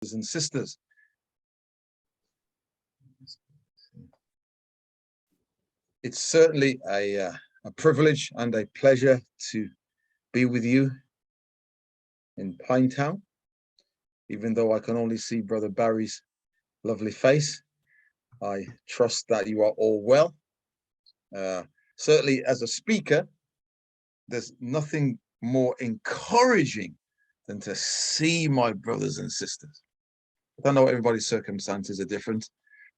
and sisters. It's certainly a privilege and a pleasure to be with you in Pinetown, even though I can only see Brother Barry's lovely face. I trust that you are all well. Certainly as a speaker, there's nothing more encouraging than to see my brothers and sisters. I know everybody's circumstances are different,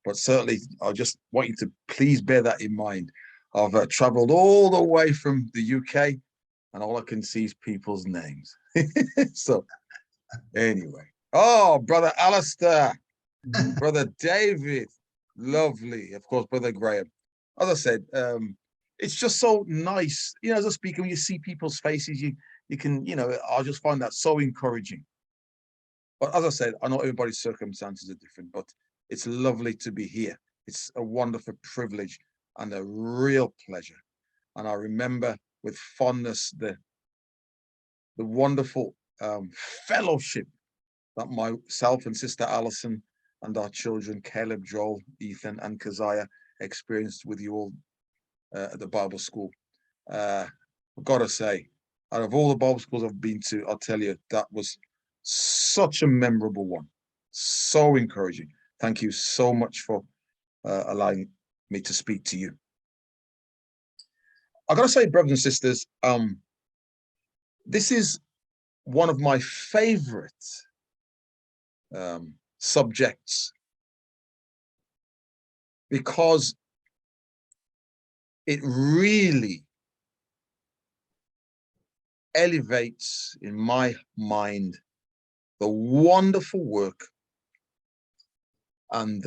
but certainly I just want you to please bear that in mind. I've traveled all the way from the UK and all I can see is people's names. So anyway, oh, Brother Alistair, Brother David, lovely. Of course, Brother Graham. As I said, it's just so nice. You know, as a speaker, when you see people's faces, you can, I just find that so encouraging. But as I said, I know everybody's circumstances are different, but it's lovely to be here. It's a wonderful privilege and a real pleasure. And I remember with fondness the wonderful fellowship that myself and Sister Alison and our children, Caleb, Joel, Ethan, and Keziah, experienced with you all at the Bible school. I've got to say, out of all the Bible schools I've been to, I'll tell you, that was such a memorable one. So encouraging. Thank you so much for allowing me to speak to you. I got to say, brothers and sisters, this is one of my favorite subjects because it really elevates in my mind the wonderful work and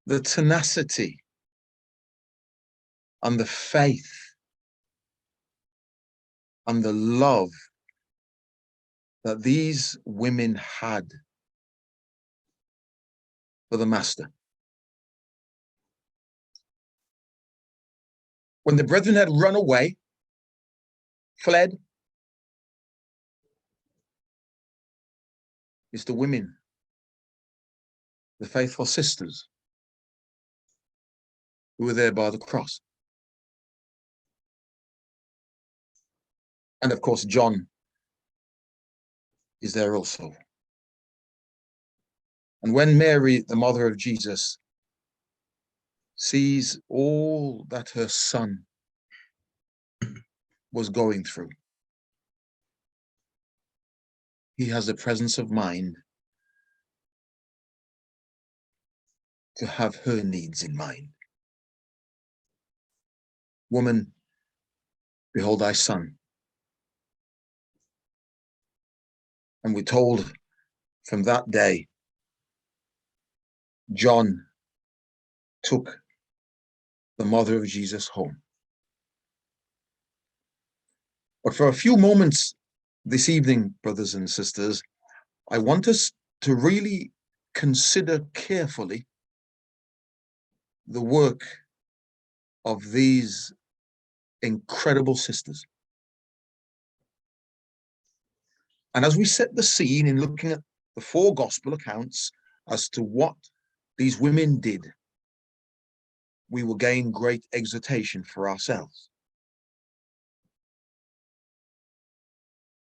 the tenacity and the faith and the love that these women had for the Master. When the brethren had run away, fled, it's the women, the faithful sisters, who were there by the cross. And of course, John is there also. And when Mary, the mother of Jesus, sees all that her son was going through, he has the presence of mind to have her needs in mind. Woman, behold thy son. And we're told from that day, John took the mother of Jesus home. But for a few moments this evening, brothers and sisters, I want us to really consider carefully the work of these incredible sisters. And as we set the scene in looking at the four gospel accounts as to what these women did, we will gain great exhortation for ourselves.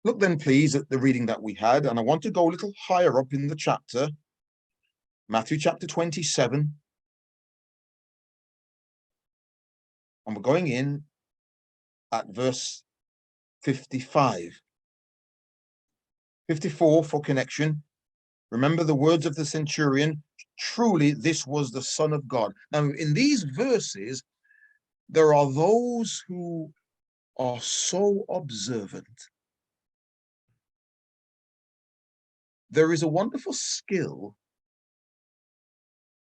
Look then, please, at the reading that we had, and I want to go a little higher up in the chapter, Matthew chapter 27. And we're going in at verse 55. 54 for connection. Remember the words of the centurion, truly this was the Son of God. Now, in these verses, there are those who are so observant. There is a wonderful skill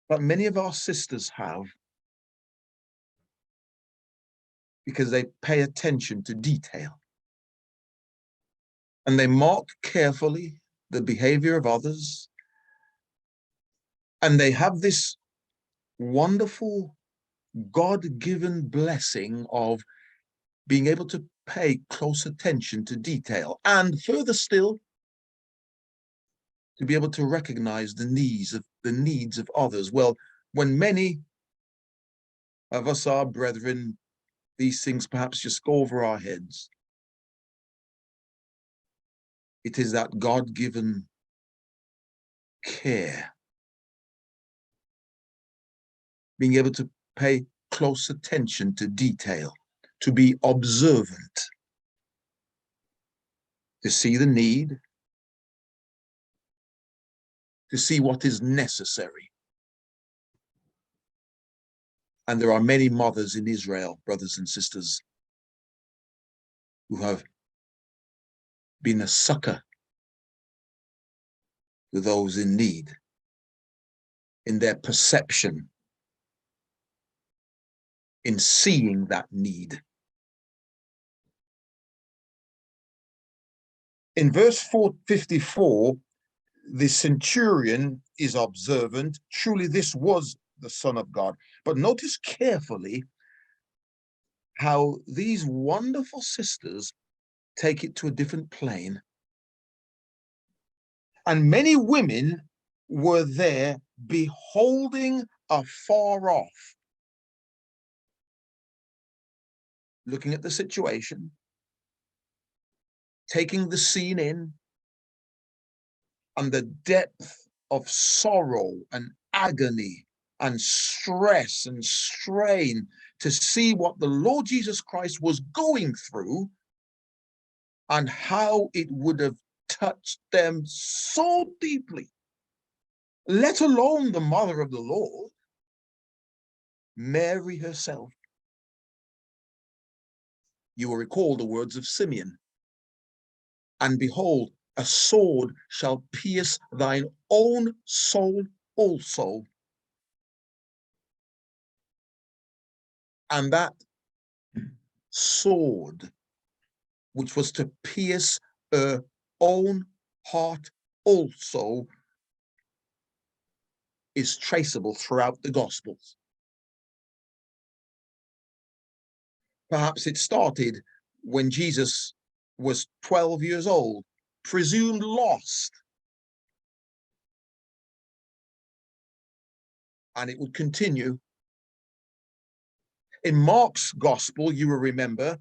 that many of our sisters have because they pay attention to detail. And they mark carefully the behavior of others. And they have this wonderful God-given blessing of being able to pay close attention to detail, and further still, to be able to recognize the needs of others. Well, when many of us are brethren, these things perhaps just go over our heads. It is that God-given care, being able to pay close attention to detail, to be observant, to see the need, to see what is necessary. And there are many mothers in Israel, brothers and sisters, who have been a succor to those in need in their perception, in seeing that need. In verse 54, the centurion is observant. Truly, this was the Son of God. But notice carefully how these wonderful sisters take it to a different plane. And many women were there beholding afar off, looking at the situation, taking the scene in, and the depth of sorrow and agony and stress and strain to see what the Lord Jesus Christ was going through and how it would have touched them so deeply, let alone the mother of the Lord, Mary herself. You will recall the words of Simeon. And behold, a sword shall pierce thine own soul also. And that sword, which was to pierce her own heart also, is traceable throughout the Gospels. Perhaps it started when Jesus was 12 years old, presumed lost. And it would continue. In Mark's Gospel, you will remember,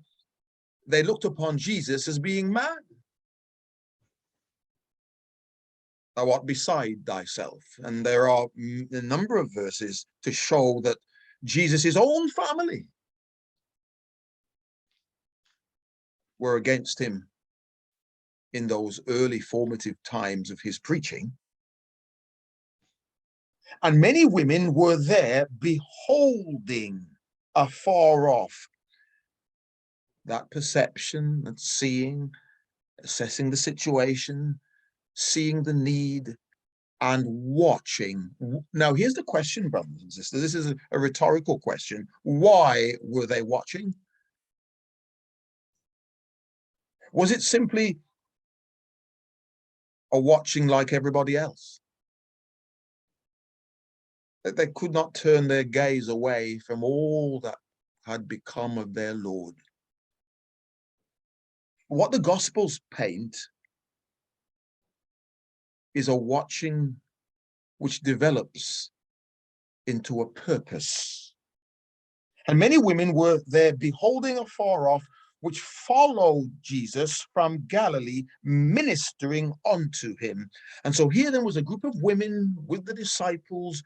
they looked upon Jesus as being mad. Thou art beside thyself. And there are a number of verses to show that Jesus' own family were against him in those early formative times of his preaching. And many women were there beholding afar off. That perception, that seeing, assessing the situation, seeing the need, and watching. Now, here's the question, brothers and sisters. This is a rhetorical question. Why were they watching? Was it simply a watching like everybody else? That they could not turn their gaze away from all that had become of their Lord. What the Gospels paint is a watching which develops into a purpose. And many women were there beholding afar off, which followed Jesus from Galilee, ministering unto him. And so here then was a group of women with the disciples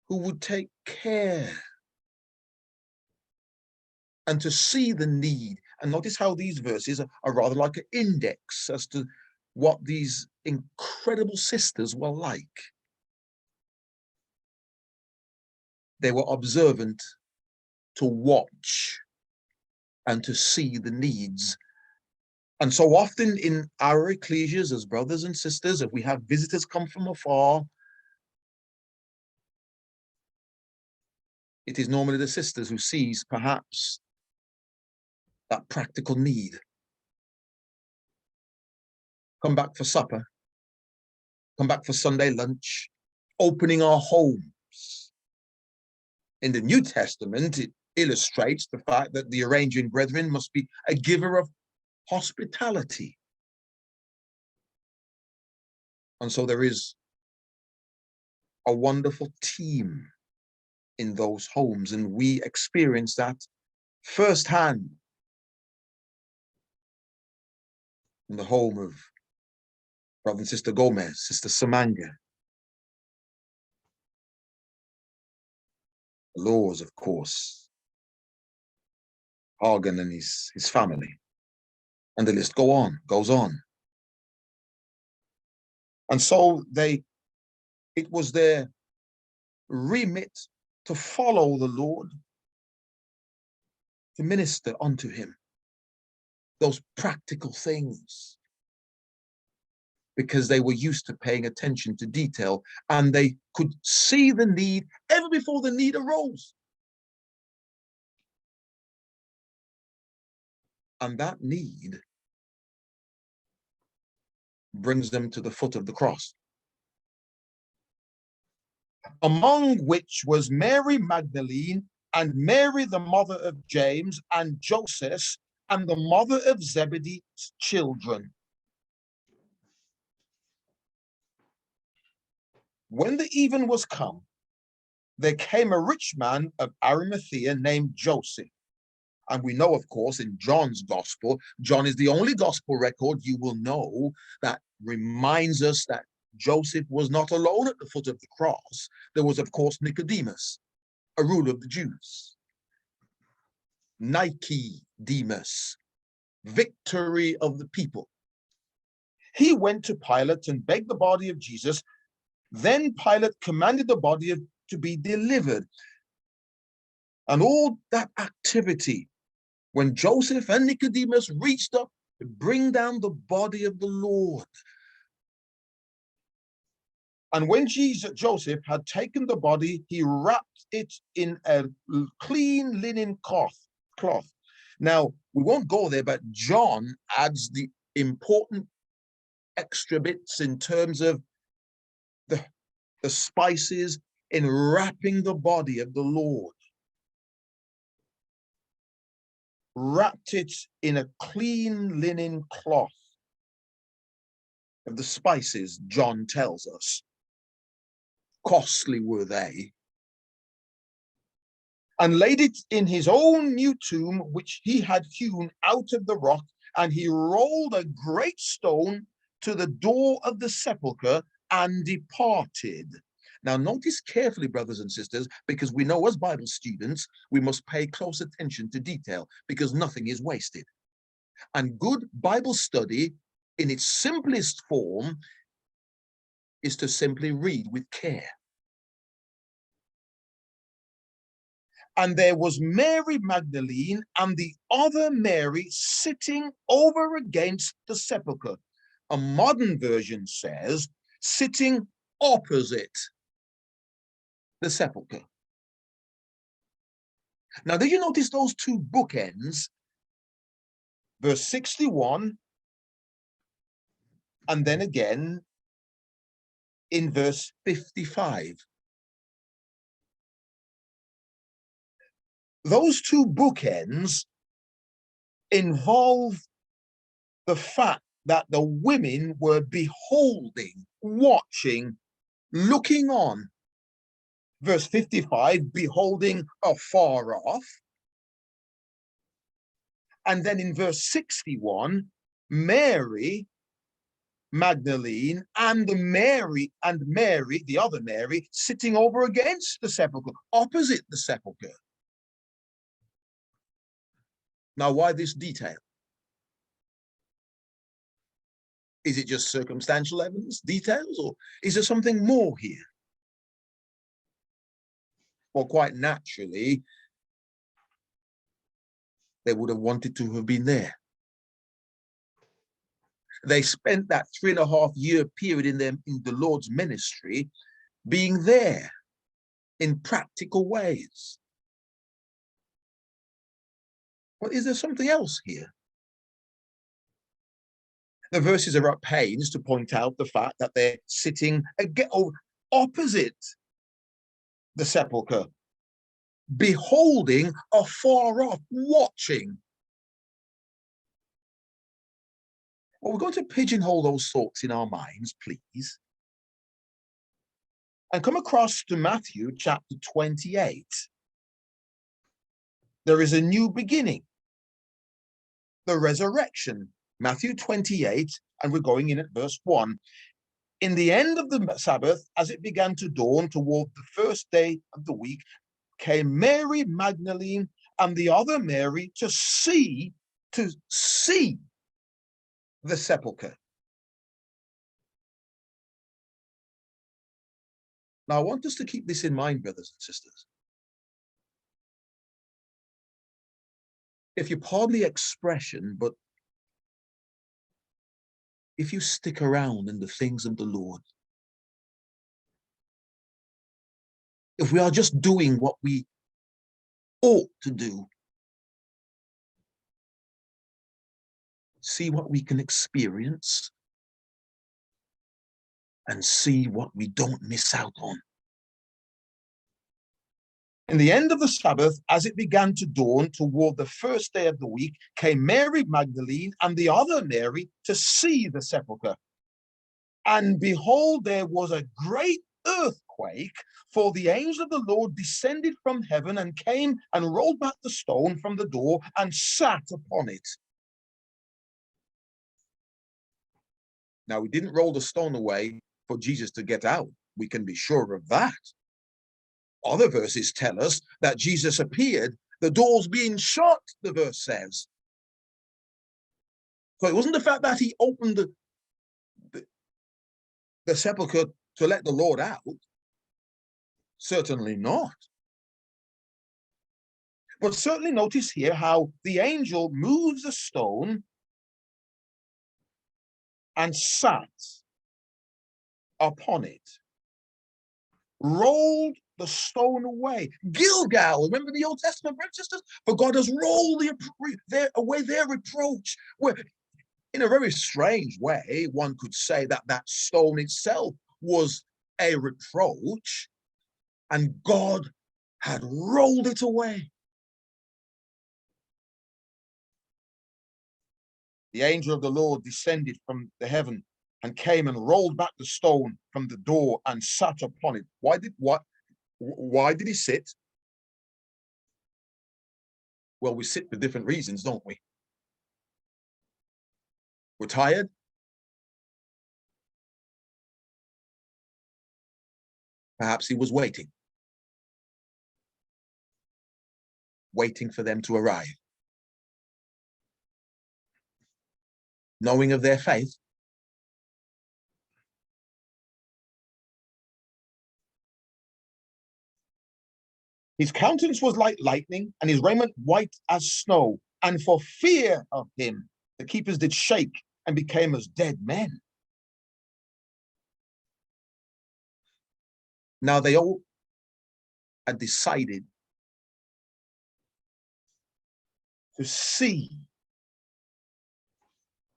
who would take care and to see the need. And notice how these verses are rather like an index as to what these incredible sisters were like. They were observant to watch and to see the needs. And so often in our ecclesias as brothers and sisters, if we have visitors come from afar, it is normally the sisters who sees perhaps that practical need. Come back for supper, come back for Sunday lunch, opening our homes. In the New Testament, illustrates the fact that the arranging brethren must be a giver of hospitality. And so there is a wonderful team in those homes, and we experience that firsthand in the home of Brother and Sister Gomez, Sister Samanga. The Laws, of course, Hagen and his family, and the list goes on. And so it was their remit to follow the Lord, to minister unto him, those practical things, because they were used to paying attention to detail, and they could see the need ever before the need arose. And that need brings them to the foot of the cross, among which was Mary Magdalene and Mary, the mother of James and Joseph, and the mother of Zebedee's children. When the even was come, there came a rich man of Arimathea named Joseph. And we know, of course, in John's gospel, John is the only gospel record you will know that reminds us that Joseph was not alone at the foot of the cross. There was, of course, Nicodemus, a ruler of the Jews. Nike Demas, victory of the people. He went to Pilate and begged the body of Jesus. Then Pilate commanded the body to be delivered. And all that activity, when Joseph and Nicodemus reached up to bring down the body of the Lord. And when Joseph had taken the body, he wrapped it in a clean linen cloth. Now, we won't go there, but John adds the important extra bits in terms of the spices in wrapping the body of the Lord. Wrapped it in a clean linen cloth. Of the spices, John tells us. Costly were they. And laid it in his own new tomb, which he had hewn out of the rock, and he rolled a great stone to the door of the sepulchre and departed. Now, notice carefully, brothers and sisters, because we know as Bible students, we must pay close attention to detail, because nothing is wasted. And good Bible study, in its simplest form, is to simply read with care. And there was Mary Magdalene and the other Mary sitting over against the sepulchre. A modern version says, sitting opposite the sepulchre. Now, did you notice those two bookends? Verse 61, and then again in verse 55. Those two bookends involve the fact that the women were beholding, watching, looking on. Verse 55, beholding afar off. And then in verse 61, Mary Magdalene and Mary, the other Mary, sitting over against the sepulchre, opposite the sepulchre. Now, why this detail? Is it just circumstantial evidence, details, or is there something more here? Well, quite naturally, they would have wanted to have been there. They spent that 3.5-year period in the Lord's ministry being there in practical ways. But is there something else here? The verses are at pains to point out the fact that they're sitting opposite the sepulchre. beholding afar off, watching. Well, we're going to pigeonhole those thoughts in our minds, please, and come across to Matthew chapter 28. There is a new beginning, the resurrection. Matthew 28, and we're going in at verse 1. In the end of the Sabbath, as it began to dawn toward the first day of the week, came Mary Magdalene and the other Mary to see the sepulchre. Now, I want us to keep this in mind, brothers and sisters. If you pardon the expression, but if you stick around in the things of the Lord, if we are just doing what we ought to do, see what we can experience and see what we don't miss out on. In the end of the Sabbath, as it began to dawn toward the first day of the week, came Mary Magdalene and the other Mary to see the sepulchre. And behold, there was a great earthquake, for the angel of the Lord descended from heaven and came and rolled back the stone from the door and sat upon it. Now, we didn't roll the stone away for Jesus to get out. We can be sure of that. Other verses tell us that Jesus appeared, the doors being shut, the verse says. So it wasn't the fact that he opened the sepulchre to let the Lord out. Certainly not. But certainly notice here how the angel moves the stone and sat upon it, rolled the stone away. Gilgal, remember the Old Testament, brothers and sisters? For God has rolled away their reproach. Where, in a very strange way, one could say that that stone itself was a reproach, and God had rolled it away. The angel of the Lord descended from the heaven and came and rolled back the stone from the door and sat upon it. Why did he sit? Well, we sit for different reasons, don't we? We're tired. Perhaps he was waiting for them to arrive. Knowing of their faith, his countenance was like lightning, and his raiment white as snow. And for fear of him, the keepers did shake and became as dead men. Now they all had decided to see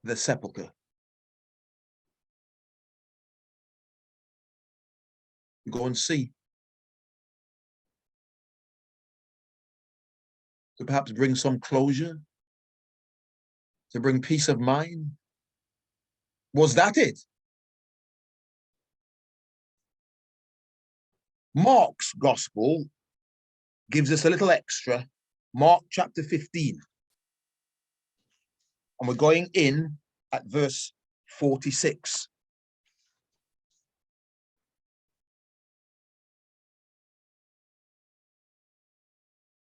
the sepulchre. Go and see. To perhaps bring some closure, to bring peace of mind. Was that it? Mark's gospel gives us a little extra. Mark chapter 15. And we're going in at verse 46.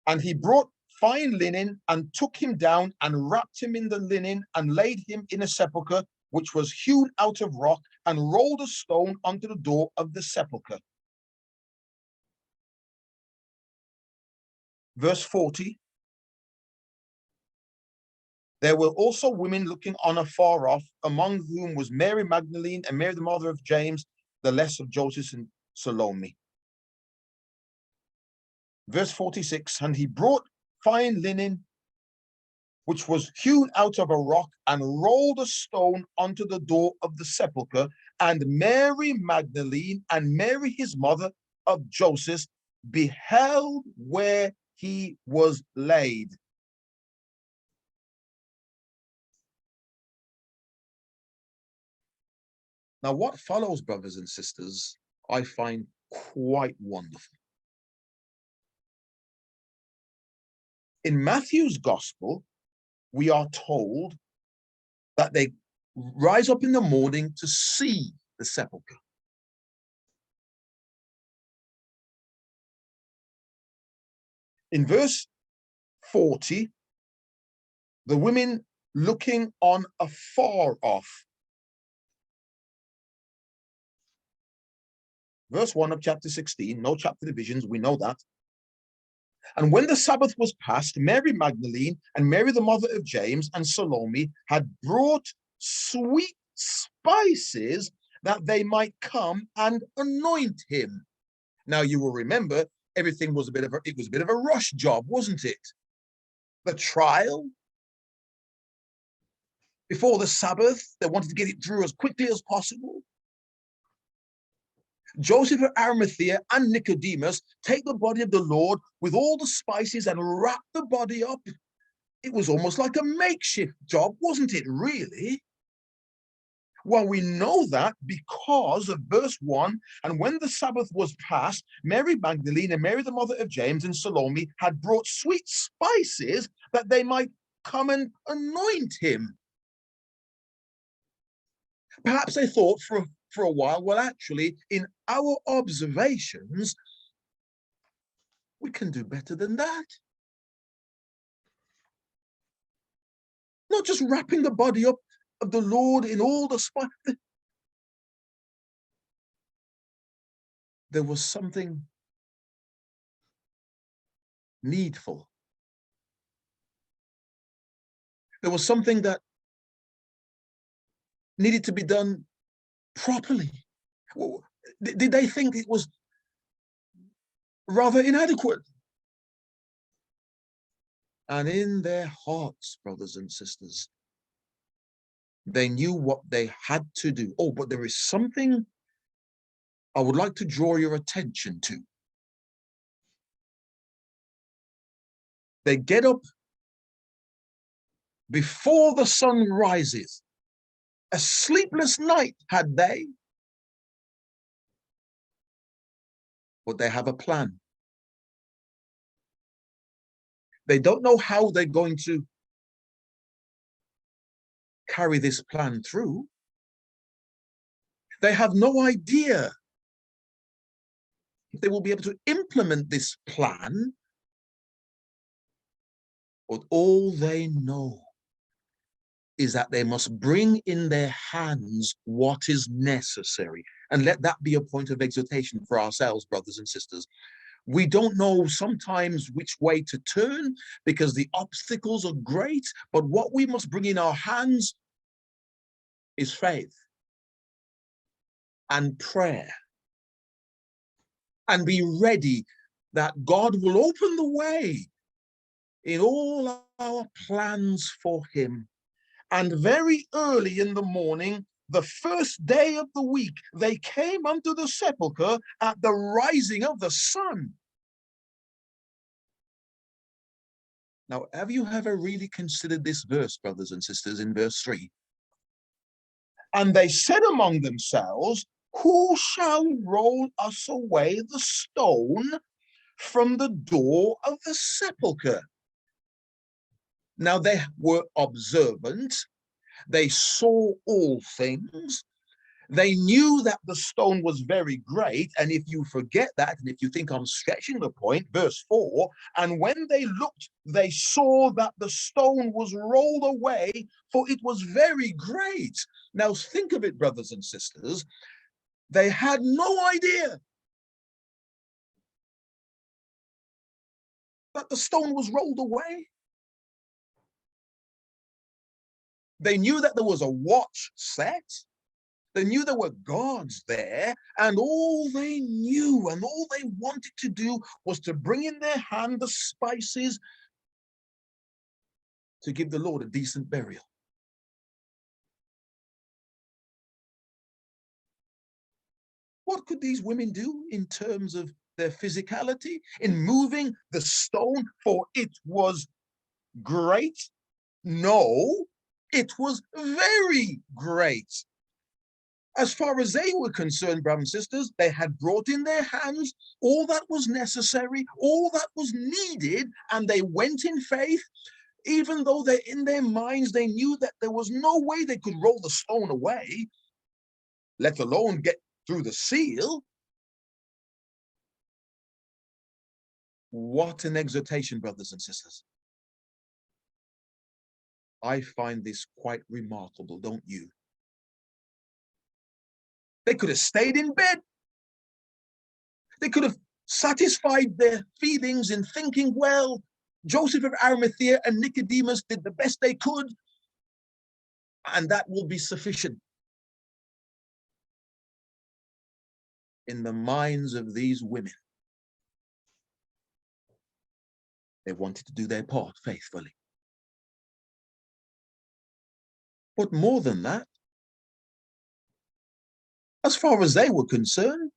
And he brought fine linen and took him down and wrapped him in the linen and laid him in a sepulchre which was hewn out of rock, and rolled a stone onto the door of the sepulchre. Verse 40. There were also women looking on afar off, among whom was Mary Magdalene and Mary the mother of James, the less of Joseph and Salome. Verse 46, and he brought fine linen, which was hewn out of a rock, and rolled a stone onto the door of the sepulchre. And Mary Magdalene and Mary his mother of Joseph beheld where he was laid. Now, what follows, brothers and sisters, I find quite wonderful. In Matthew's gospel, we are told that they rise up in the morning to see the sepulchre. In verse 40, the women looking on afar off. Verse 1 of chapter 16, no chapter divisions, we know that. And when the Sabbath was past, Mary Magdalene and Mary the mother of James and Salome had brought sweet spices that they might come and anoint him. Now you will remember everything was a bit of a rush job, wasn't it? The trial before the Sabbath, they wanted to get it through as quickly as possible. Joseph of Arimathea and Nicodemus take the body of the Lord with all the spices and wrap the body up. It was almost like a makeshift job, wasn't it, really? Well, we know that because of verse 1, and when the Sabbath was past, Mary Magdalene and Mary the mother of James and Salome had brought sweet spices that they might come and anoint him. Perhaps they thought for a while, well, actually, in our observations, we can do better than that. Not just wrapping the body up of the Lord in all the spice. There was something needful. There was something that needed to be done properly. Did they think it was rather inadequate? And in their hearts, brothers and sisters, they knew what they had to do. Oh, but there is something I would like to draw your attention to. They get up before the sun rises. A sleepless night had they, but they have a plan. They don't know how they're going to carry this plan through. They have no idea if they will be able to implement this plan, but all they know is that they must bring in their hands what is necessary. And let that be a point of exhortation for ourselves, brothers and sisters. We don't know sometimes which way to turn because the obstacles are great, but what we must bring in our hands is faith and prayer, and be ready that God will open the way in all our plans for him. And very early in the morning, the first day of the week, they came unto the sepulchre at the rising of the sun. Now, have you ever really considered this verse, brothers and sisters, in verse 3? And they said among themselves, who shall roll us away the stone from the door of the sepulchre? Now they were observant. They saw all things. They knew that the stone was very great. And if you forget that, and if you think I'm stretching the point, verse 4, and when they looked, they saw that the stone was rolled away, for it was very great. Now think of it, brothers and sisters. They had no idea that the stone was rolled away. They knew that there was a watch set. They knew there were guards there, and all they knew and all they wanted to do was to bring in their hand the spices to give the Lord a decent burial. What could these women do in terms of their physicality in moving the stone, for it was great? No, it was very great. As far as they were concerned, brothers and sisters, they had brought in their hands all that was necessary, all that was needed, and they went in faith, even though they, in their minds, they knew that there was no way they could roll the stone away, let alone get through the seal. What an exhortation, brothers and sisters. I find this quite remarkable, don't you? They could have stayed in bed. They could have satisfied their feelings in thinking, well, Joseph of Arimathea and Nicodemus did the best they could, and that will be sufficient. In the minds of these women, they wanted to do their part faithfully. But more than that, as far as they were concerned,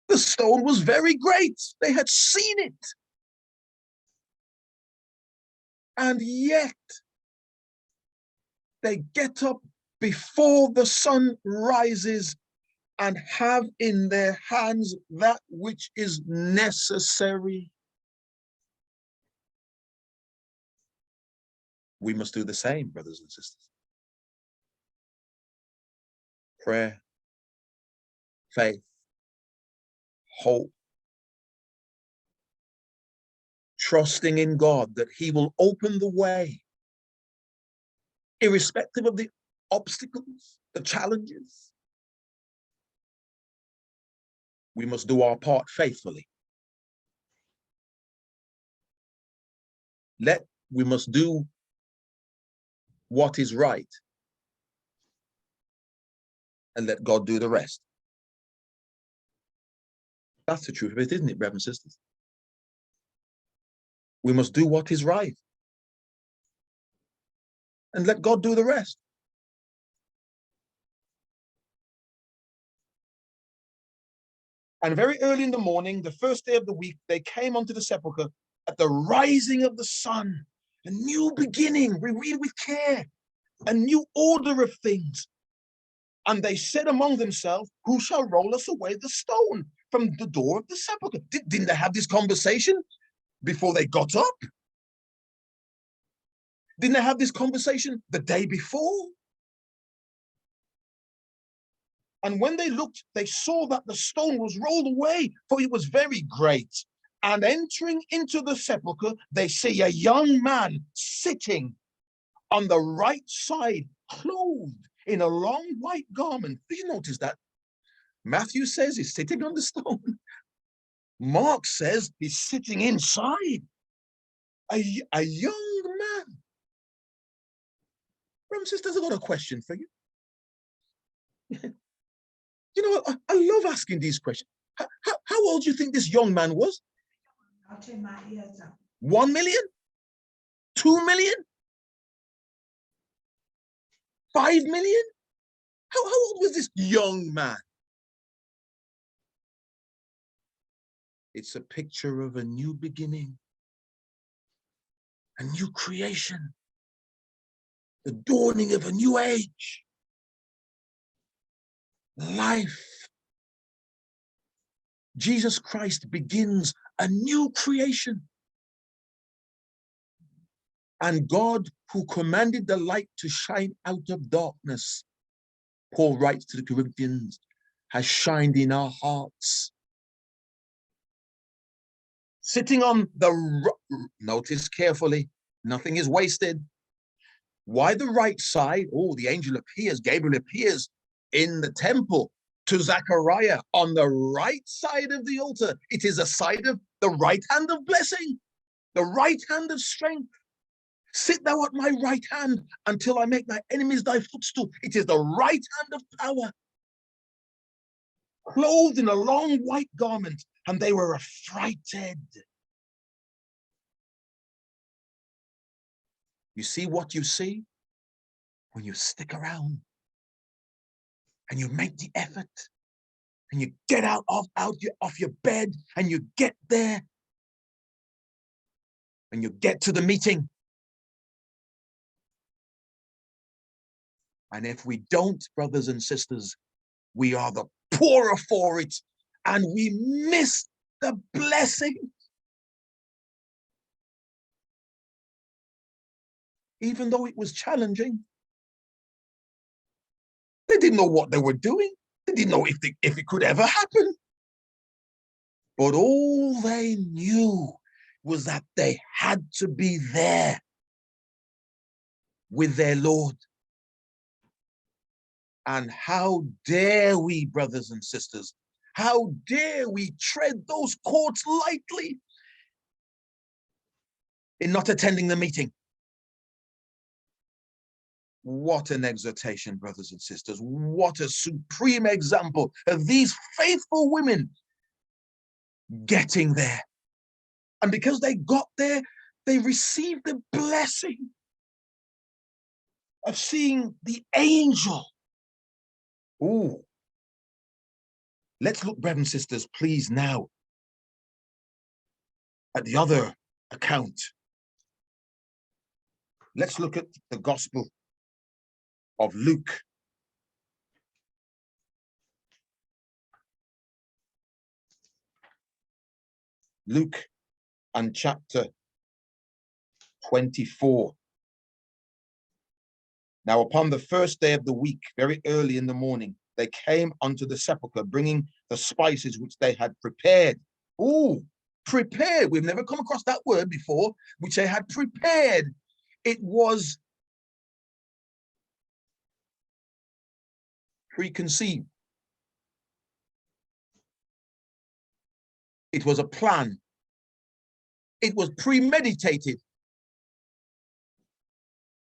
the stone was very great. They had seen it. And yet, they get up before the sun rises and have in their hands that which is necessary. We must do the same, brothers and sisters. Prayer, faith, hope, trusting in God that He will open the way, irrespective of the obstacles, the challenges. We must do our part faithfully. We must do what is right and let God do the rest. That's the truth of it, isn't it, brothers and sisters? We must do what is right and let God do the rest. And very early in the morning, the first day of the week, they came onto the sepulchre at the rising of the sun. A new beginning, we read with care, a new order of things. And they said among themselves, who shall roll us away the stone from the door of the sepulchre? Didn't they have this conversation before they got up? Didn't they have this conversation the day before? And when they looked, they saw that the stone was rolled away, for it was very great. And entering into the sepulchre, they see a young man sitting on the right side, clothed in a long white garment. Did you notice that? Matthew says he's sitting on the stone. Mark says he's sitting inside. A young man. Brothers and sisters, I've got a question for you. You know what? I love asking these questions. How old do you think this young man was? 1 million? 2 million? 5 million? How old was this young man? It's a picture of a new beginning, a new creation, the dawning of a new age. Life. Jesus Christ begins a new creation. And God, who commanded the light to shine out of darkness, Paul writes to the Corinthians, has shined in our hearts. Sitting on the, notice carefully, nothing is wasted. Why the right side? Oh, the angel appears, Gabriel appears in the temple to Zechariah on the right side of the altar. It is a side of the right hand of blessing, the right hand of strength. Sit thou at my right hand until I make thy enemies thy footstool. It is the right hand of power. Clothed in a long white garment, and they were affrighted. You see what you see when you stick around and you make the effort and you get off your bed, and you get there, and you get to the meeting. And if we don't, brothers and sisters, we are the poorer for it, and we miss the blessing. Even though it was challenging, they didn't know what they were doing. They didn't know if it could ever happen. But all they knew was that they had to be there with their Lord. And how dare we, brothers and sisters, how dare we tread those courts lightly in not attending the meeting? What an exhortation, brothers and sisters. What a supreme example of these faithful women getting there. And because they got there, they received the blessing of seeing the angel. Oh, let's look, brothers and sisters, please, now at the other account. Let's look at the Gospel of Luke. Luke and chapter 24. Now, upon the first day of the week, very early in the morning, they came unto the sepulchre, bringing the spices which they had prepared. Oh, prepared. We've never come across that word before, which they had prepared. It was preconceived. It was a plan. It was premeditated.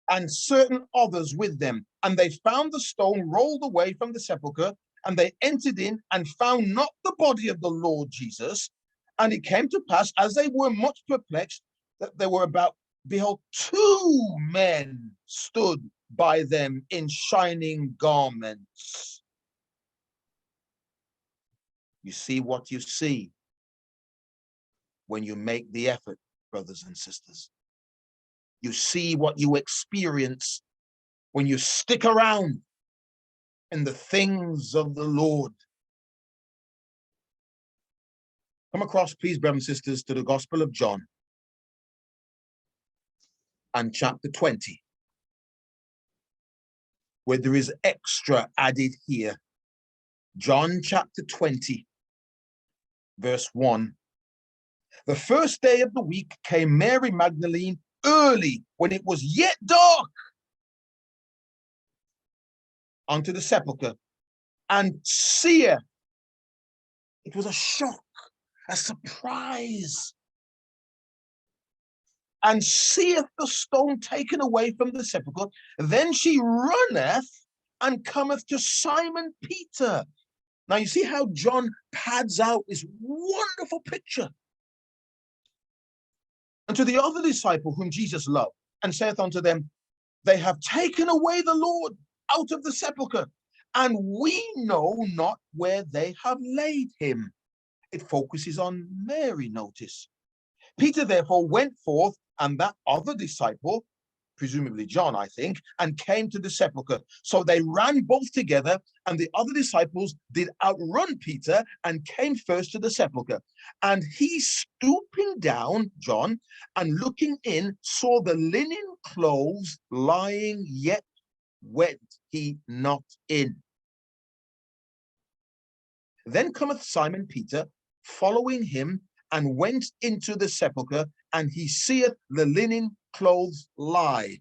And certain others with them. And they found the stone rolled away from the sepulchre, and they entered in and found not the body of the Lord Jesus. And it came to pass, as they were much perplexed, that there were about, behold, 2 men stood by them in shining garments. You see what you see when you make the effort, brothers and sisters. You see what you experience when you stick around in the things of the Lord. Come across, please, brothers and sisters, to the Gospel of John and chapter 20, where there is extra added here. John chapter 20, verse 1. The first day of the week came Mary Magdalene early, when it was yet dark, unto the sepulchre, and seeth. It was a shock, a surprise. And seeth the stone taken away from the sepulchre. Then she runneth and cometh to Simon Peter. Now you see how John pads out this wonderful picture. And to the other disciple whom Jesus loved, and saith unto them, they have taken away the Lord out of the sepulchre, and we know not where they have laid him. It focuses on Mary, notice. Peter therefore went forth, and that other disciple, presumably John, I think, and came to the sepulchre. So they ran both together, and the other disciples did outrun Peter and came first to the sepulchre. And he, stooping down, John, and looking in, saw the linen clothes lying, yet went he not in. Then cometh Simon Peter, following him, and went into the sepulchre, and he seeth the linen clothes lie,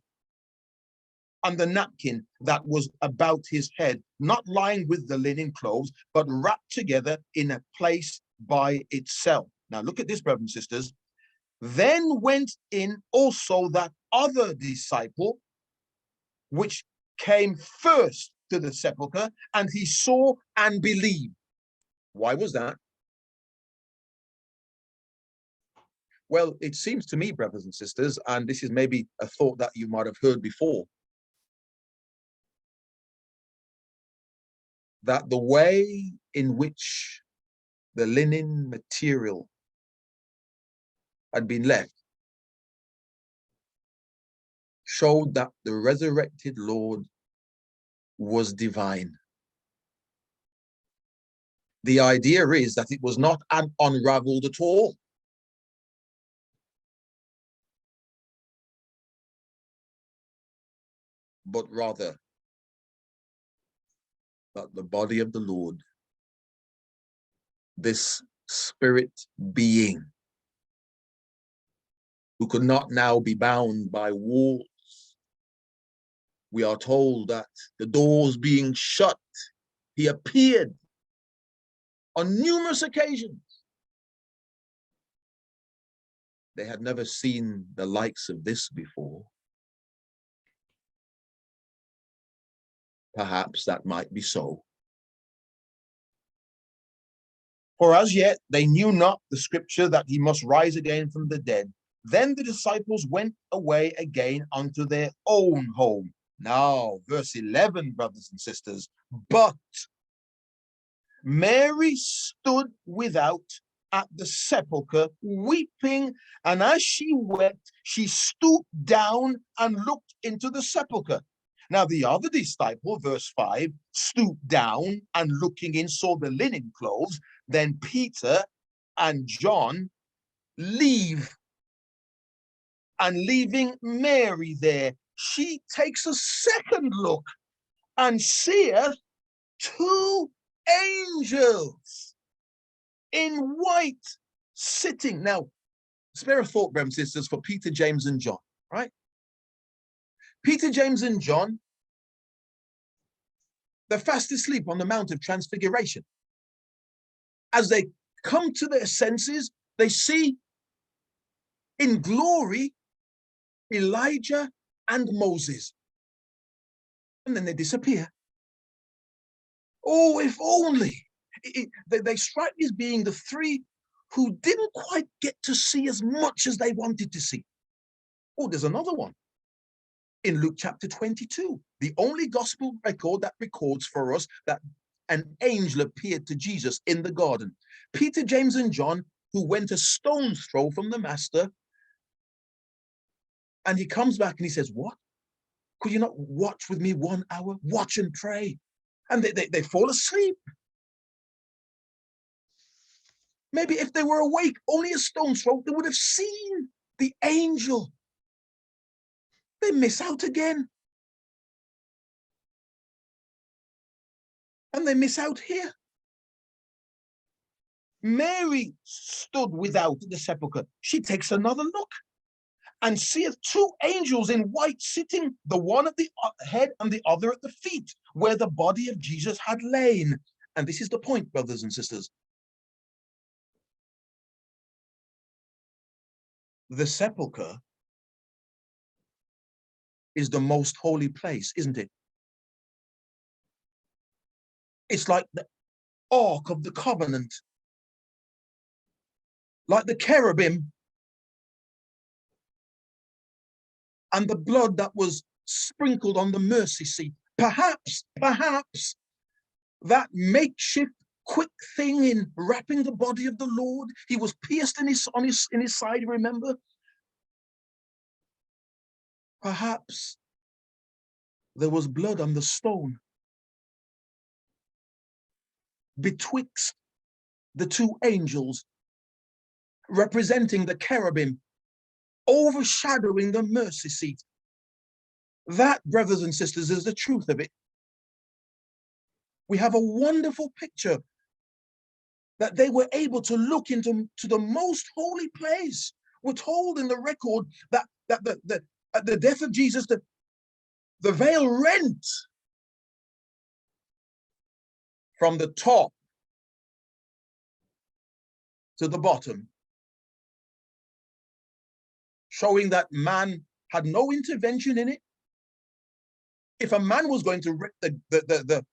and the napkin that was about his head, not lying with the linen clothes, but wrapped together in a place by itself. Now look at this, brothers and sisters. Then went in also that other disciple, which came first to the sepulchre, and he saw and believed. Why was that? Well, it seems to me, brothers and sisters, and this is maybe a thought that you might have heard before, that the way in which the linen material had been left showed that the resurrected Lord was divine. The idea is that it was not unraveled at all. But rather that the body of the Lord, this spirit being who could not now be bound by walls, we are told that the doors being shut, he appeared on numerous occasions. They had never seen the likes of this before. Perhaps that might be so. For as yet they knew not the scripture that he must rise again from the dead. Then the disciples went away again unto their own home. Now, verse 11, brothers and sisters, but Mary stood without at the sepulchre, weeping, and as she wept, she stooped down and looked into the sepulchre. Now the other disciple, verse 5, stooped down and looking in saw the linen clothes. Then Peter and John leave, and leaving Mary there, she takes a second look and seeth two angels in white sitting. Now, spare a thought, brothers and sisters, for Peter, James, and John, right? Peter, James, and John, they're fast asleep on the Mount of Transfiguration. As they come to their senses, they see in glory Elijah and Moses. And then they disappear. Oh, if only. They strike me as being the three who didn't quite get to see as much as they wanted to see. Oh, there's another one. In Luke chapter 22, the only gospel record that records for us that an angel appeared to Jesus in the garden. Peter, James, and John, who went a stone's throw from the master, and he comes back and he says, what? Could you not watch with me 1 hour? Watch and pray. And they fall asleep. Maybe if they were awake, only a stone's throw, they would have seen the angel. They miss out again. And they miss out here. Mary stood without the sepulchre. She takes another look and seeth two angels in white sitting, the one at the head and the other at the feet, where the body of Jesus had lain. And this is the point, brothers and sisters. The sepulchre is the most holy place, isn't it? It's like the Ark of the Covenant, like the cherubim and the blood that was sprinkled on the mercy seat. Perhaps that makeshift quick thing in wrapping the body of the Lord. He was pierced in his side, remember? Perhaps there was blood on the stone betwixt the two angels, representing the cherubim, overshadowing the mercy seat. That, brothers and sisters, is the truth of it. We have a wonderful picture that they were able to look into the most holy place. We're told in the record that at the death of Jesus, the veil rent from the top to the bottom, showing that man had no intervention in it. If a man was going to rip the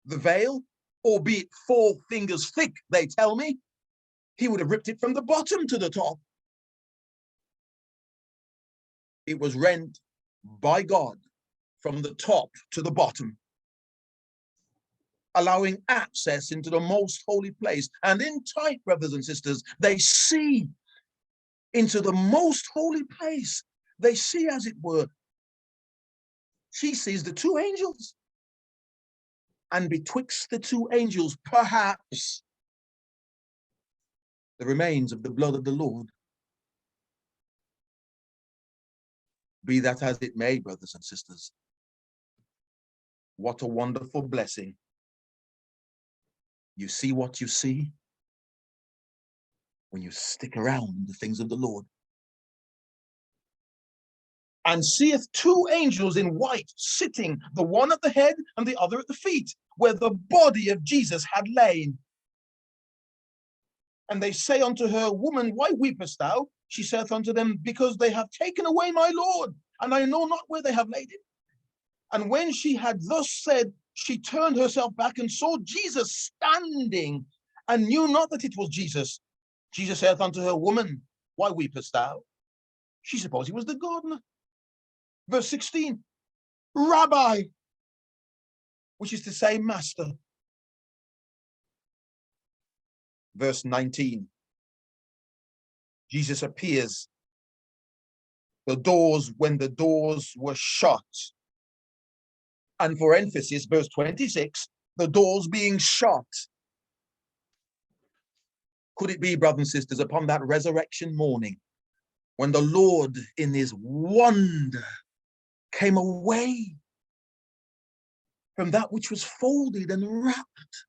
veil, albeit 4 fingers thick, they tell me, he would have ripped it from the bottom to the top. It was rent by God from the top to the bottom. allowing access into the most holy place. And in tight, brothers and sisters, they see into the most holy place. They see, as it were, she sees the two angels. And betwixt the two angels, perhaps the remains of the blood of the Lord. Be that as it may, brothers and sisters, what a wonderful blessing. You see what you see when you stick around the things of the Lord. And seeth two angels in white sitting, the one at the head and the other at the feet, where the body of Jesus had lain. And they say unto her, Woman, why weepest thou? She saith unto them, Because they have taken away my Lord, and I know not where they have laid him. And when she had thus said, she turned herself back and saw Jesus standing, and knew not that it was Jesus. Jesus saith unto her, Woman, why weepest thou? She supposed he was the gardener. Verse 16, Rabbi, which is to say, Master. Verse 19, Jesus appears. When the doors were shut. And for emphasis, verse 26, the doors being shut. Could it be, brothers and sisters, upon that resurrection morning, when the Lord in his wonder came away from that which was folded and wrapped,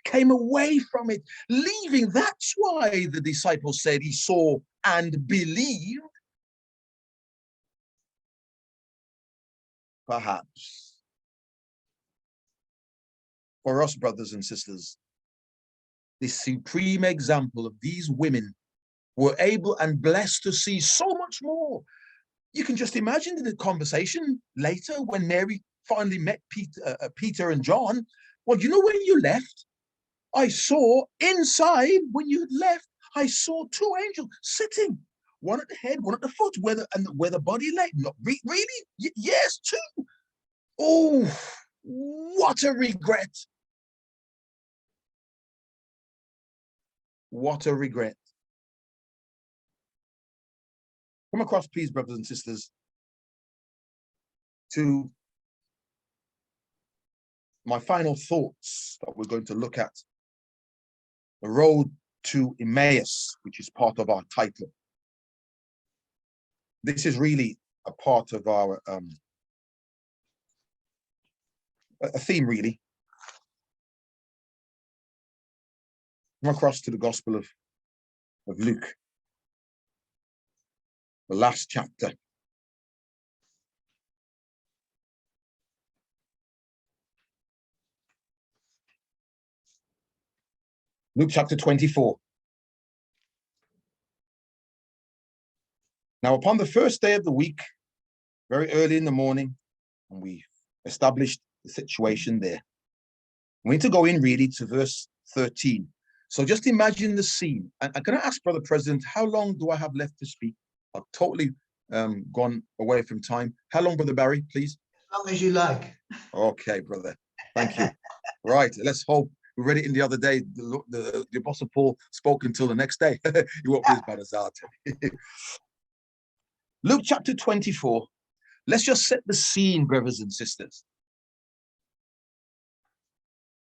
came away from it, leaving? That's why the disciples said he saw and believed. Perhaps for us, brothers and sisters, this supreme example of these women were able and blessed to see so much more. You can just imagine the conversation later when Mary finally met Peter and John. Well, you know, when you left, I saw inside, when you had left, I saw two angels sitting, one at the head, one at the foot, where the body lay. Not really? Yes, two. Oh, what a regret. What a regret. Come across, please, brothers and sisters, to my final thoughts that we're going to look at. The road to Emmaus, which is part of our title. This is really a part of our a theme, really. Come across to the Gospel of Luke, the last chapter. Luke chapter 24. Now, upon the first day of the week, very early in the morning, and we established the situation there. We need to go in really to verse 13. So just imagine the scene. And I'm going to ask Brother President, how long do I have left to speak? I've totally gone away from time. How long, Brother Barry, please? As long as you like. Okay, brother. Thank you. Right, let's hope. We read it in the other day. The Apostle Paul spoke until the next day. He won't be as bad as that. Luke chapter 24. Let's just set the scene, brothers and sisters.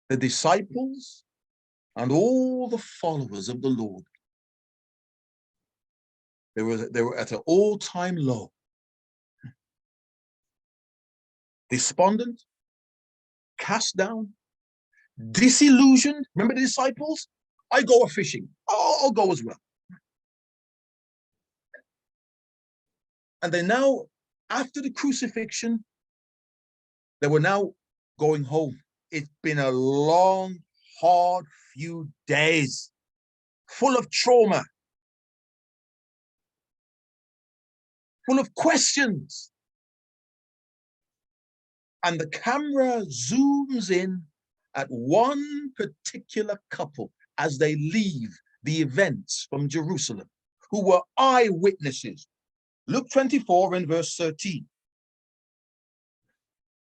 The disciples and all the followers of the Lord, they were at an all-time low. Despondent, cast down, disillusioned. Remember the disciples? I go a-fishing. I'll go as well. And they now, after the crucifixion, they were now going home. It's been a long, hard few days, full of trauma, full of questions. And the camera zooms in at one particular couple as they leave the events from Jerusalem, who were eyewitnesses. Luke 24 and verse 13.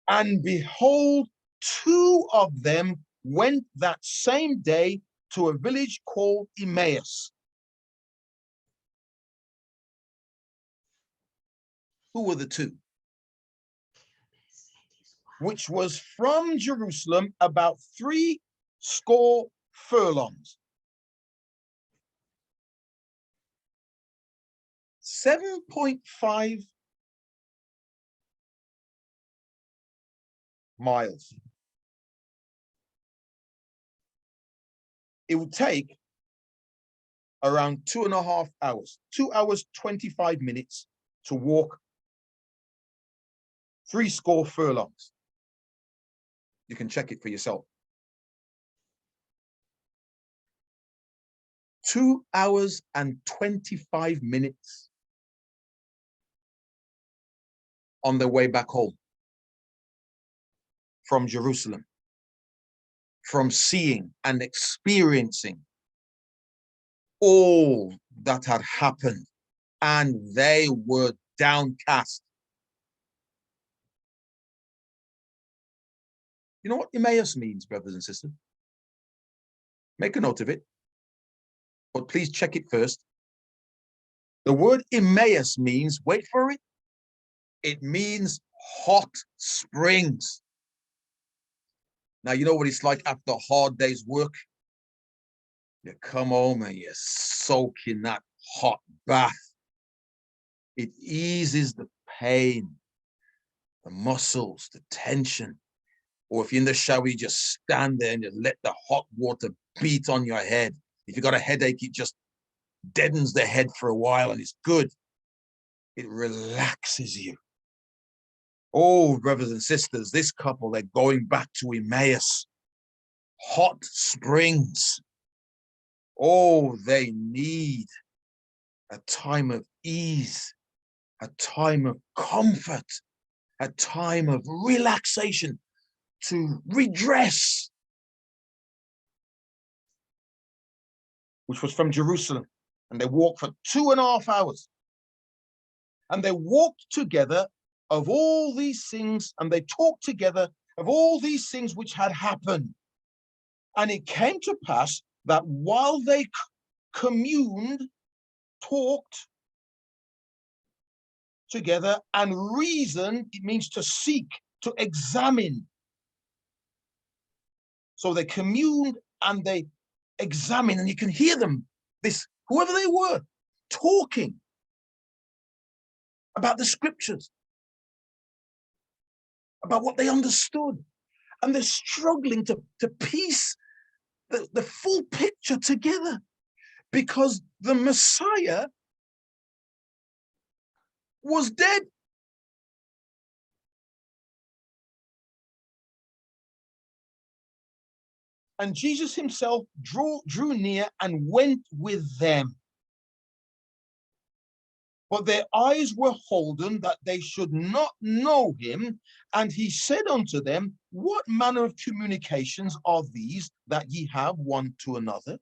And behold, two of them went that same day to a village called Emmaus. Who were the two? Which was from Jerusalem about 60 furlongs. 7.5 miles. It would take around 2.5 hours, 2 hours, 25 minutes to walk 60 furlongs. You can check it for yourself. 2 hours and 25 minutes on their way back home from Jerusalem, from seeing and experiencing all that had happened, and they were downcast. You know what Emmaus means, brothers and sisters? Make a note of it, but please check it first. The word Emmaus means, wait for it, it means hot springs. Now, you know what it's like after a hard day's work? You come home and you soak in that hot bath. It eases the pain, the muscles, the tension. Or if you're in the shower, you just stand there and you let the hot water beat on your head. If you got a headache, it just deadens the head for a while and it's good. It relaxes you. Oh, brothers and sisters, this couple, they're going back to Emmaus. Hot springs. Oh, they need a time of ease, a time of comfort, a time of relaxation to redress, which was from Jerusalem. And they walked for 2.5 hours. And they walked together of all these things, and they talked together of all these things which had happened. And it came to pass that while they communed, talked together and reasoned, it means to seek, to examine. So they communed and they examined, and you can hear them, this, whoever they were, talking about the scriptures, about what they understood. And they're struggling to piece the full picture together, because the Messiah was dead. And Jesus himself drew near and went with them. But their eyes were holden that they should not know him. And he said unto them, what manner of communications are these that ye have one to another,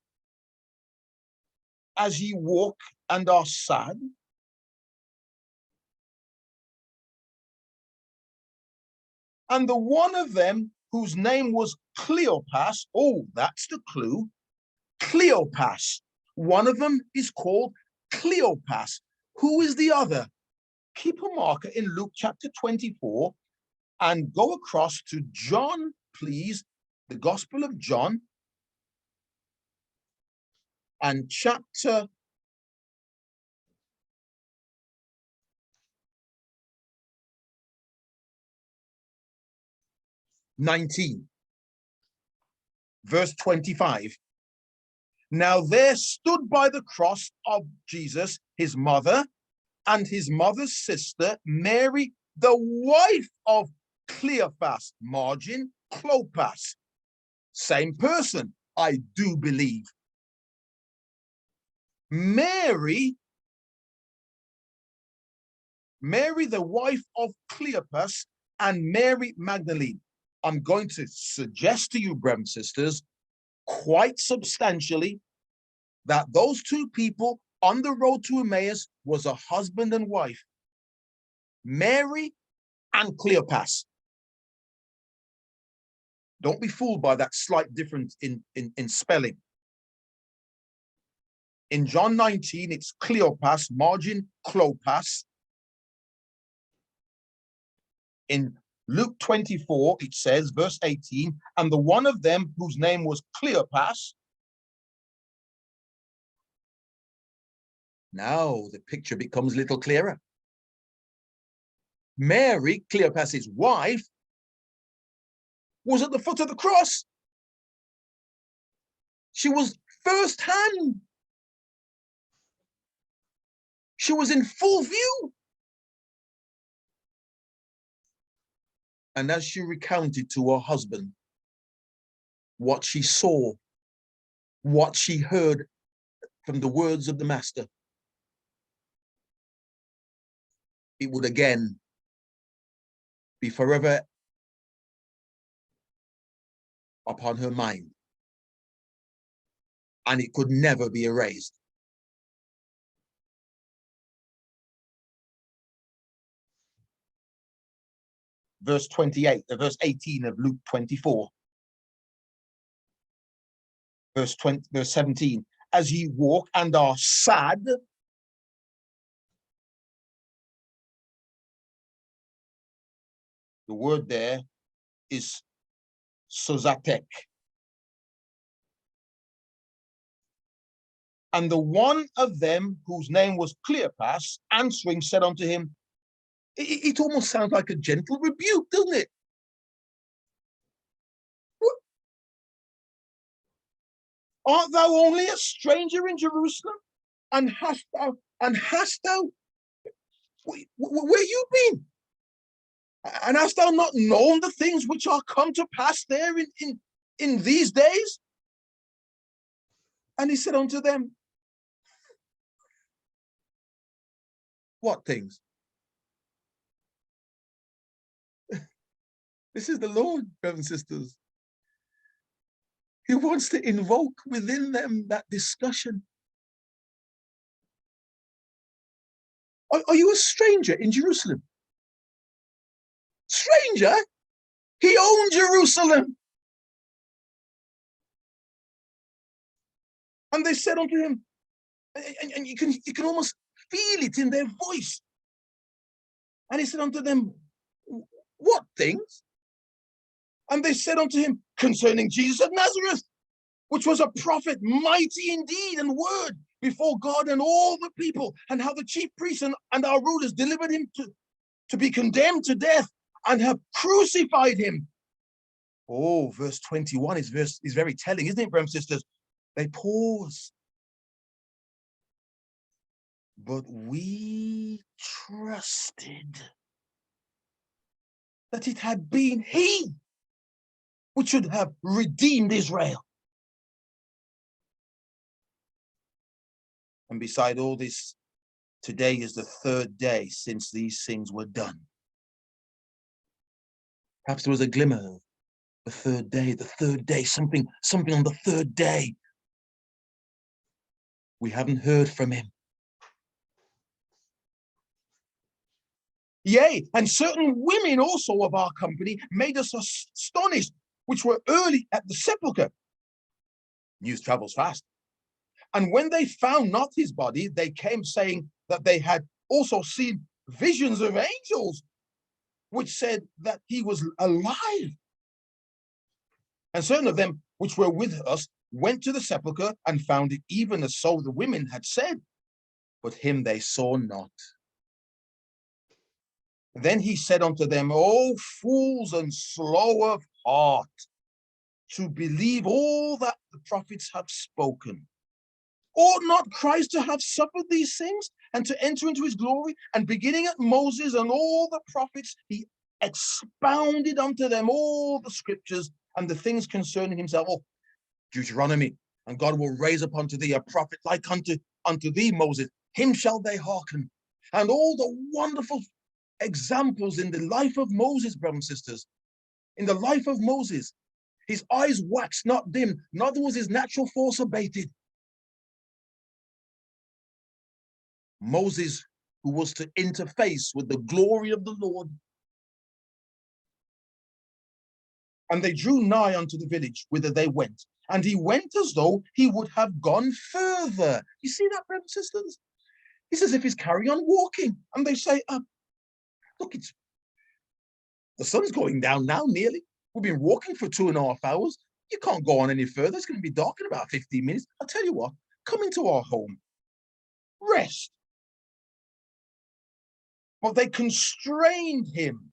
as ye walk and are sad? And the one of them, whose name was Cleopas, oh, that's the clue, Cleopas. One of them is called Cleopas. Who is the other? Keep a marker in Luke chapter 24 and go across to John, please, the Gospel of John, and chapter 19, verse 25. Now there stood by the cross of Jesus his mother and his mother's sister, Mary, the wife of Cleopas, margin, Clopas. Same person, I do believe. Mary, the wife of Cleopas, and Mary Magdalene. I'm going to suggest to you, brothers and sisters, quite substantially, that those two people on the road to Emmaus was a husband and wife, Mary and Cleopas. Don't be fooled by that slight difference in spelling. In John 19, it's Cleopas, margin Clopas. In Luke 24, it says, verse 18, and the one of them whose name was Cleopas. Now the picture becomes a little clearer. Mary, Cleopas's wife, was at the foot of the cross. She was firsthand. She was in full view. And as she recounted to her husband what she saw, what she heard from the words of the Master, it would again be forever upon her mind, and it could never be erased. Verse 18 of Luke 24. Verse 17, as ye walk and are sad, the word there is sozatek. And the one of them whose name was Cleopas, answering, said unto him, it almost sounds like a gentle rebuke, doesn't it? What? Art thou only a stranger in Jerusalem? And hast thou where you been? And hast thou not known the things which are come to pass there in these days? And he said unto them, what things? This is the Lord, brothers and sisters. He wants to invoke within them that discussion. Are you a stranger in Jerusalem? Stranger? He owned Jerusalem. And they said unto him, and you can almost feel it in their voice. And he said unto them, what things? And they said unto him, concerning Jesus of Nazareth, which was a prophet, mighty in deed and word before God and all the people, and how the chief priests and our rulers delivered him to be condemned to death and have crucified him. Oh, verse 21 is very telling, isn't it, brothers and sisters? They pause. But we trusted that it had been he which should have redeemed Israel. And beside all this, today is the third day since these things were done. Perhaps there was a glimmer of the third day, something on the third day. We haven't heard from him. Yea, and certain women also of our company made us astonished, which were early at the sepulchre. News travels fast. And when they found not his body, they came saying that they had also seen visions of angels, which said that he was alive. And certain of them which were with us went to the sepulchre and found it even as so the women had said, but him they saw not. Then he said unto them, O fools and slow of heart, to believe all that the prophets have spoken. Ought not Christ to have suffered these things and to enter into his glory? And beginning at Moses and all the prophets, he expounded unto them all the scriptures and the things concerning himself. Oh, Deuteronomy, and God will raise up unto thee a prophet like unto thee, Moses. Him shall they hearken. And all the wonderful examples in the life of Moses, brothers and sisters. In the life of Moses, his eyes waxed not dim, neither was his natural force abated. Moses, who was to interface with the glory of the Lord. And they drew nigh unto the village whither they went. And he went as though he would have gone further. You see that, brothers and sisters? It's as if he's carrying on walking. And they say, look, the sun's going down now, nearly. We've been walking for 2.5 hours. You can't go on any further. It's going to be dark in about 15 minutes. I'll tell you what, come into our home. Rest. But they constrained him,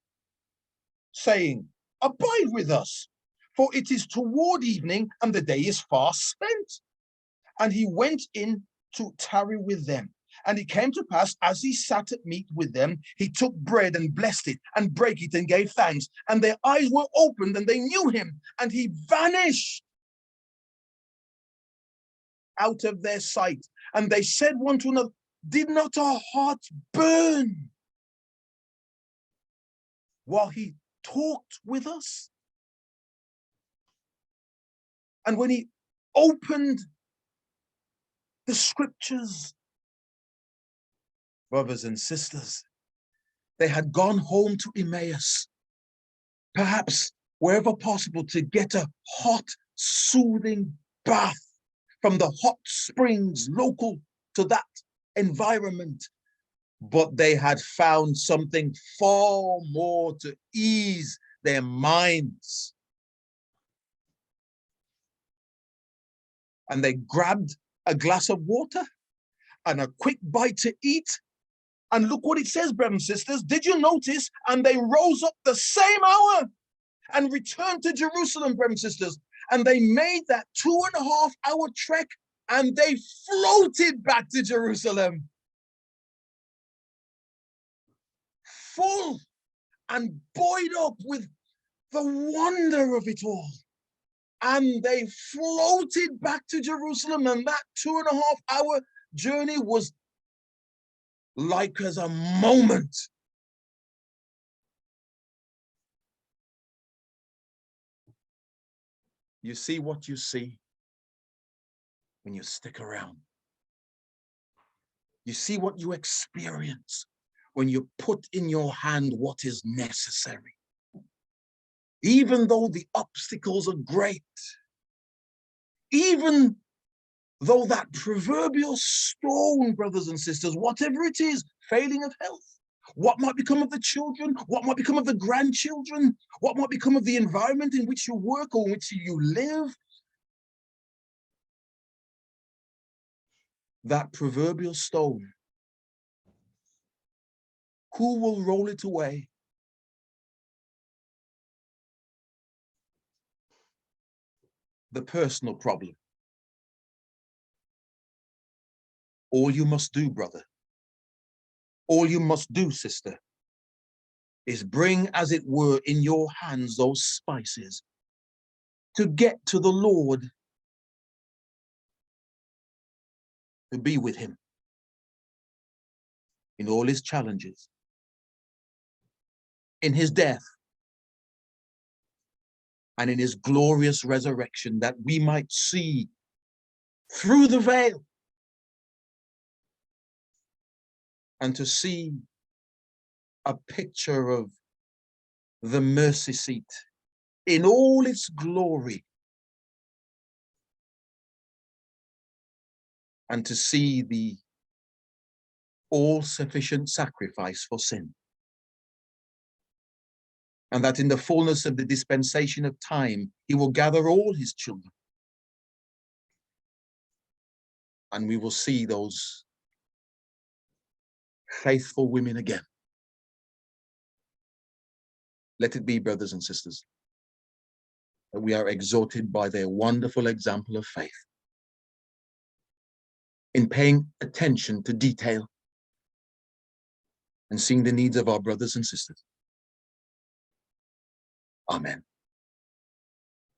saying, abide with us, for it is toward evening, and the day is far spent. And he went in to tarry with them. And it came to pass, as he sat at meat with them, he took bread and blessed it, and brake it, and gave thanks. And their eyes were opened, and they knew him, and he vanished out of their sight. And they said one to another, did not our hearts burn while he talked with us? And when he opened the scriptures, brothers and sisters, they had gone home to Emmaus, perhaps wherever possible, to get a hot, soothing bath from the hot springs local to that environment. But they had found something far more to ease their minds. And they grabbed a glass of water and a quick bite to eat. And look what it says, brothers and sisters. Did you notice? And they rose up the same hour and returned to Jerusalem, brothers and sisters. And they made that 2.5 hour trek, and they floated back to Jerusalem. Full and buoyed up with the wonder of it all. And they floated back to Jerusalem, and that 2.5 hour journey was like as a moment. You see what you see when you stick around. You see what you experience when you put in your hand what is necessary. Even though the obstacles are great, even though that proverbial stone, brothers and sisters, whatever it is, failing of health, what might become of the children, what might become of the grandchildren, what might become of the environment in which you work or in which you live, that proverbial stone, who will roll it away? The personal problem. All you must do, brother, all you must do, sister, is bring, as it were, in your hands those spices to get to the Lord, to be with him in all his challenges, in his death, and in his glorious resurrection, that we might see through the veil and to see a picture of the mercy seat in all its glory, and to see the all-sufficient sacrifice for sin. And that in the fullness of the dispensation of time, he will gather all his children. And we will see those faithful women again. Let it be, brothers and sisters, that we are exhorted by their wonderful example of faith in paying attention to detail and seeing the needs of our brothers and sisters. Amen.